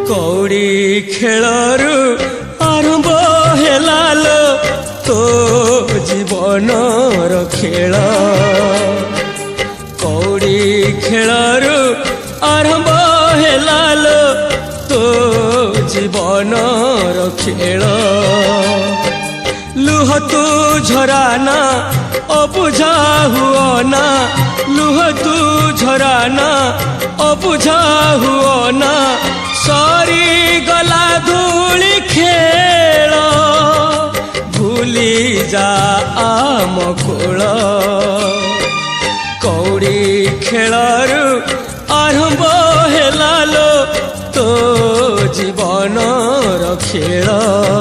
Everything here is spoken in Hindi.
कौड़ी खेलरू आरंभ हेलालो तो जीवनर खेल कौड़ी खेलरू आरंभ हेलालो तो जीवनर खेल लुह तू झराना अबुझा हुआ ना लुह तू झराना अबुझा हुआ ना सरी गला धूली खेल भूली जा आम कूल कौड़ी खेलरू आरंभ हेलालो तो जीवनर खेल।